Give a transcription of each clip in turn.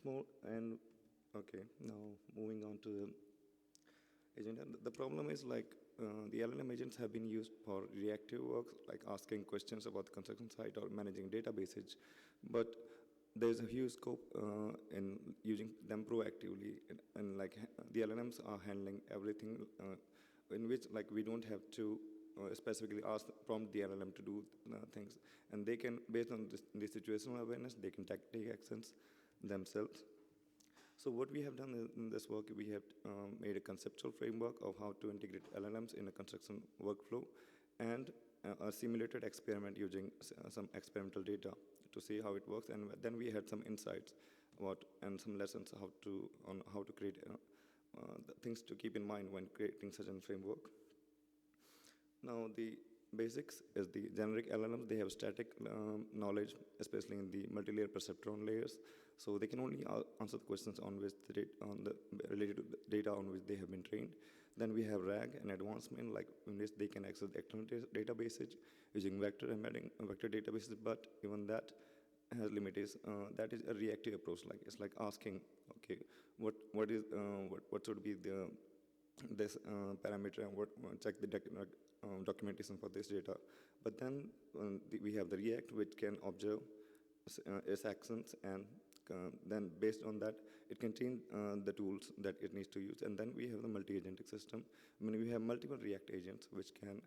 more and okay, now moving on to the agent. And the problem is like the LLM agents have been used for reactive work, like asking questions about the construction site or managing databases, but there's a huge scope in using them proactively, and like the LLMs are handling everything in which like we don't have to specifically prompt the LLM to do things, and they can, based on the situational awareness, they can take actions themselves. So what we have done in this work, we have made a conceptual framework of how to integrate LLMs in a construction workflow, and a simulated experiment using some experimental data to see how it works. And then we had some insights about and some lessons on how to create the things to keep in mind when creating such a framework. Now, the basics is the generic LLMs. They have static knowledge, especially in the multi-layer perceptron layers. So they can only answer the questions on which related to the data on which they have been trained. Then we have RAG, an advancement like in which they can access the external databases using vector embedding, vector databases. But even that has limitations. That is a reactive approach. Like it's like asking, okay, what should be this parameter, and check the documentation for this data. But then we have the React, which can observe its actions, and then based on that, it can change the tools that it needs to use. And then we have the multi-agentic system. I mean, we have multiple React agents which can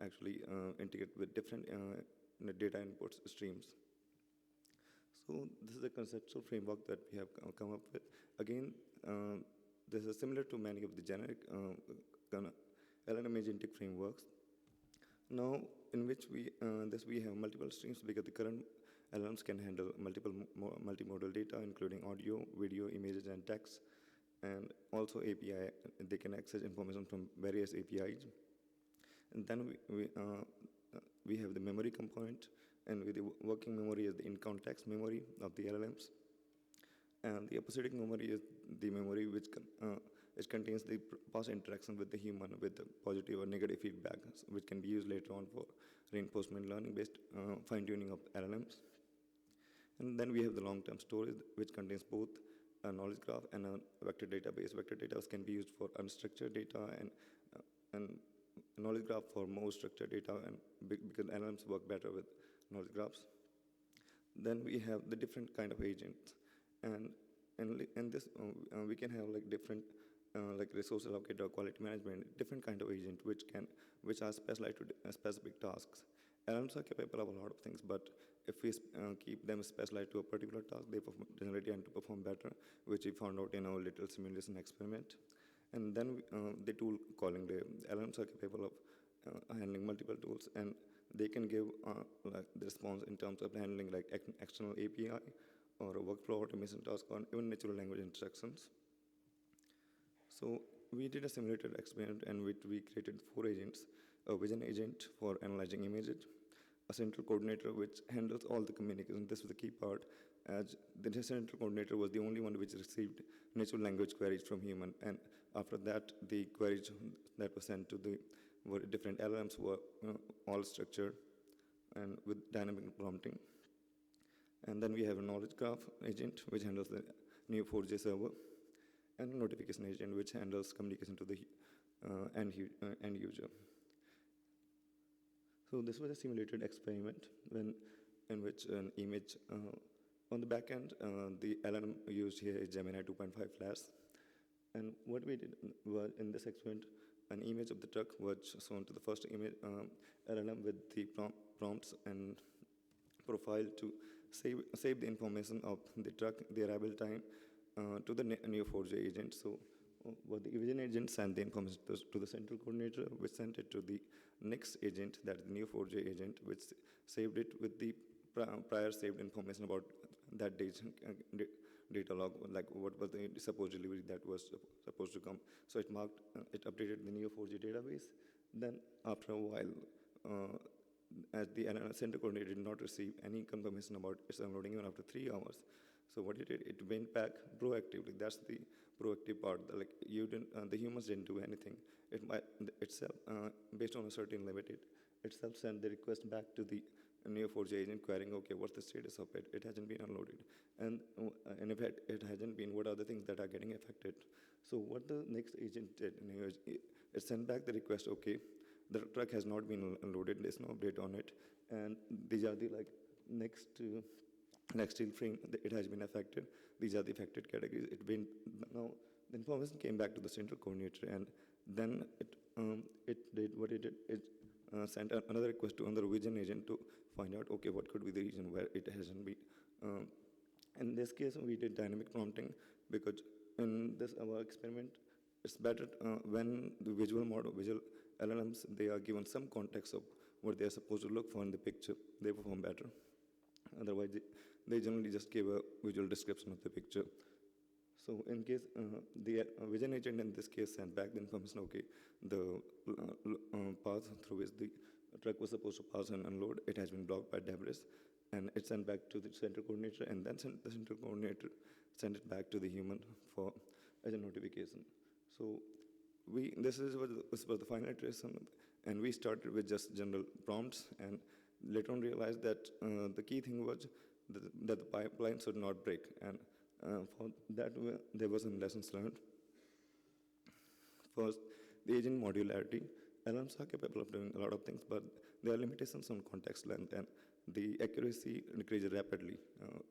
actually integrate with different data input streams. So this is the conceptual framework that we have come up with. Again, this is similar to many of the generic LLM agentic frameworks. Now, in which we have multiple streams because the current LLMs can handle multiple multimodal data, including audio, video, images, and text, and also API. They can access information from various APIs. And then we have the memory component, and with the working memory is the in-context memory of the LLMs. And the episodic memory is the memory which contains the past interaction with the human, with the positive or negative feedback, which can be used later on for reinforcement learning-based fine-tuning of LLMs. And then we have the long-term storage, which contains both a knowledge graph and a vector database. Vector data can be used for unstructured data, and knowledge graph for more structured data, and because LLMs work better with knowledge graphs. Then we have the different kind of agents. And in this, we can have like different like resource allocator or quality management, different kind of agent which are specialized to specific tasks. LLMs are capable of a lot of things, but if we keep them specialized to a particular task, they generally tend to perform better, which we found out in our little simulation experiment. And then the tool calling, the LLMs are capable of handling multiple tools, and they can give like the response in terms of handling like external API, or a workflow automation task, or even natural language instructions. So we did a simulated experiment in which we created 4 agents: a vision agent for analyzing images, a central coordinator which handles all the communication. This was the key part, as the central coordinator was the only one which received natural language queries from human. And after that, the queries that were sent to the different LLMs were all structured and with dynamic prompting. And then we have a knowledge graph agent, which handles the Neo4j server, and a notification agent, which handles communication to the end user. So this was a simulated experiment in which an image, on the back end, the LLM used here is Gemini 2.5 Flash. And what we did was, in this experiment, an image of the truck was shown to the first image LLM with the prompts and profile to save the information of the truck, the arrival time, to the Neo4j agent. So what the vision agent sent the information to the central coordinator, which sent it to the next agent, that is the Neo4j agent, which saved it with the prior saved information about that data log, like what was the supposed delivery that was supposed to come. So it updated the Neo4j database. Then after a while, as the center coordinator did not receive any confirmation about its unloading even after 3 hours. So what it did, it went back proactively. That's the proactive part. The humans didn't do anything. It itself, based on a certain limit, it itself sent the request back to the Neo4j agent querying, okay, what's the status of it? It hasn't been unloaded. And if it hasn't been, what are the things that are getting affected? So what the next agent did, it sent back the request, okay, the truck has not been unloaded, there's no update on it, and these are the like next steel frame, it has been affected. These are the affected categories. Now the information came back to the central coordinator, and then it did what it did. It sent another request to another vision agent to find out, okay, what could be the region where it hasn't been. In this case, we did dynamic prompting because in this our experiment, it's better when the visual LLMs, they are given some context of what they are supposed to look for in the picture, they perform better. Otherwise, they generally just give a visual description of the picture. So in case the vision agent in this case sent back the information, okay, the path through which the truck was supposed to pass and unload, it has been blocked by debris, and it sent back to the central coordinator, and then the central coordinator sent it back to the human for as a notification. So this was the final iteration, and we started with just general prompts, and later on realized that the key thing was that the pipeline should not break, and for that there were some lessons learned. First, the agent modularity. LLMs are capable of doing a lot of things, but there are limitations on context length, and the accuracy increases rapidly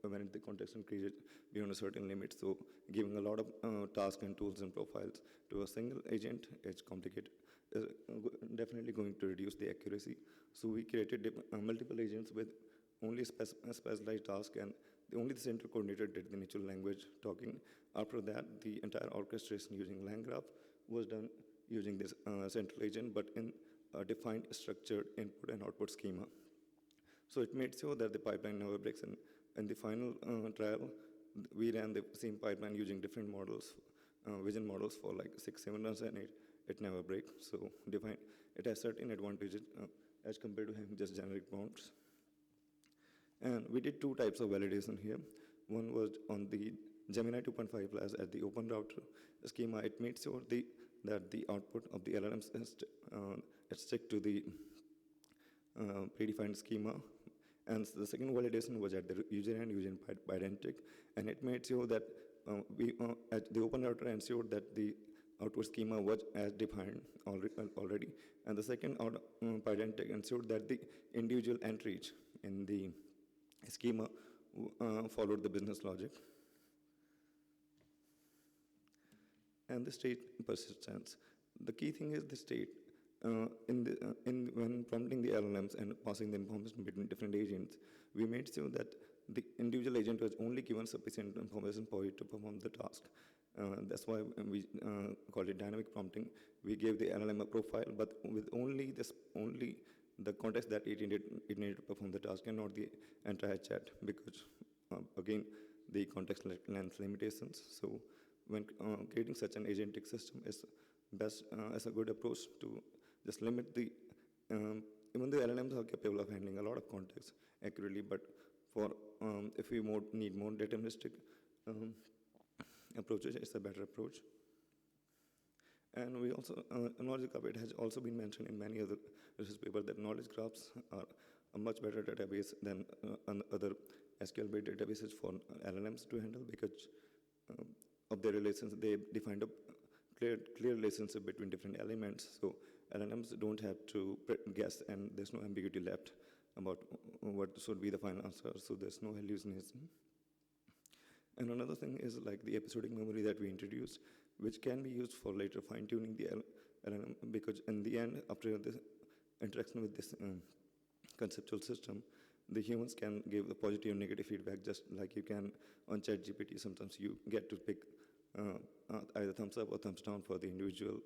when the context increases beyond a certain limit. So giving a lot of tasks and tools and profiles to a single agent is complicated. Definitely going to reduce the accuracy. So we created multiple agents with only specialized tasks, and only the central coordinator did the natural language talking. After that, the entire orchestration using LangGraph was done using this central agent, but in a defined structured input and output schema. So it made sure that the pipeline never breaks. And in the final trial, we ran the same pipeline using different models, vision models for like 6-7 runs, and it never breaks. So it has certain advantages as compared to having just generic prompts. And we did 2 types of validation here. One was on the Gemini 2.5 Plus at the open router schema. It made sure that the output of the LLMs stick to the predefined schema. And the second validation was at the user end using Pydantic, and it made sure that we at the open router ensured that the output schema was as defined already. And the second Pydantic ensured that the individual entries in the schema followed the business logic. And the state persistence. The key thing is the state. When prompting the LLMs and passing the information between different agents, we made sure that the individual agent was only given sufficient information for it to perform the task. That's why we called it dynamic prompting. We gave the LLM a profile, but with only the context that it needed to perform the task, and not the entire chat, because again, the context length limitations. So when creating such an agentic system is best as a good approach to just limit the, even the LLMs are capable of handling a lot of context accurately, but for if we need more deterministic approaches, it's a better approach. And we also, knowledge graph, it has also been mentioned in many other research papers that knowledge graphs are a much better database than other SQL-based databases for LLMs to handle, because of their relations. They defined a clear relationship between different elements, so LLMs don't have to guess, and there's no ambiguity left about what should be the final answer, so there's no hallucination. And another thing is like the episodic memory that we introduced, which can be used for later fine-tuning the LLM, because in the end, after this interaction with this conceptual system, the humans can give the positive and negative feedback, just like you can on ChatGPT. Sometimes you get to pick either thumbs up or thumbs down for the individual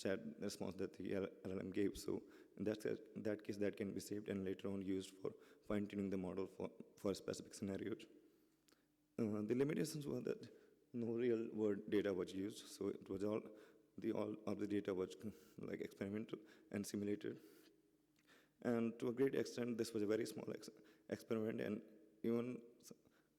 chat response that the LLM gave. So in that case, that can be saved and later on used for fine-tuning the model for specific scenarios. The limitations were that no real-world data was used, so it was all of the data was like experimental and simulated. And to a great extent, this was a very small experiment, and even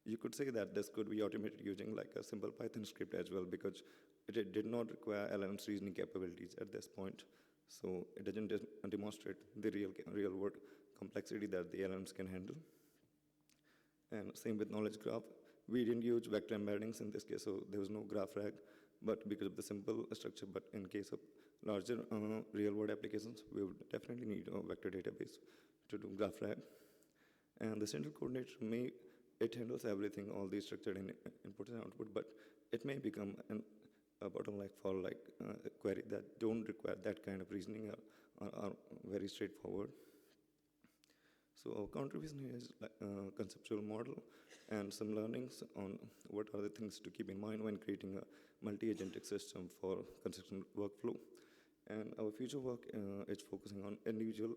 you could say that this could be automated using like a simple Python script as well, because it did not require LLM's reasoning capabilities at this point. So it doesn't demonstrate the real-world complexity that the LLMs can handle. And same with knowledge graph. We didn't use vector embeddings in this case, so there was no graph rag, but because of the simple structure. But in case of larger real-world applications, we would definitely need a vector database to do graph rag. And the central coordinator it handles everything, all the structured input and output, but it may become a bottleneck for like a query that don't require that kind of reasoning or are very straightforward. So our contribution here is like a conceptual model and some learnings on what are the things to keep in mind when creating a multi-agentic system for construction workflow. And our future work is focusing on individual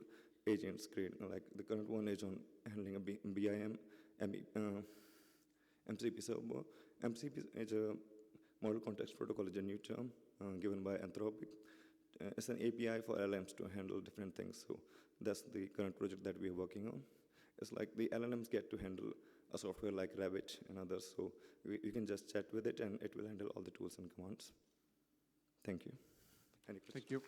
agents like the current one is on handling a BIM, MCP server. MCP is a Model Context Protocol, is a new term given by Anthropic. It's an API for LLMs to handle different things. So that's the current project that we are working on. It's like the LLMs get to handle a software like Rabbit and others. So you can just chat with it and it will handle all the tools and commands. Thank you. Any questions? Thank you.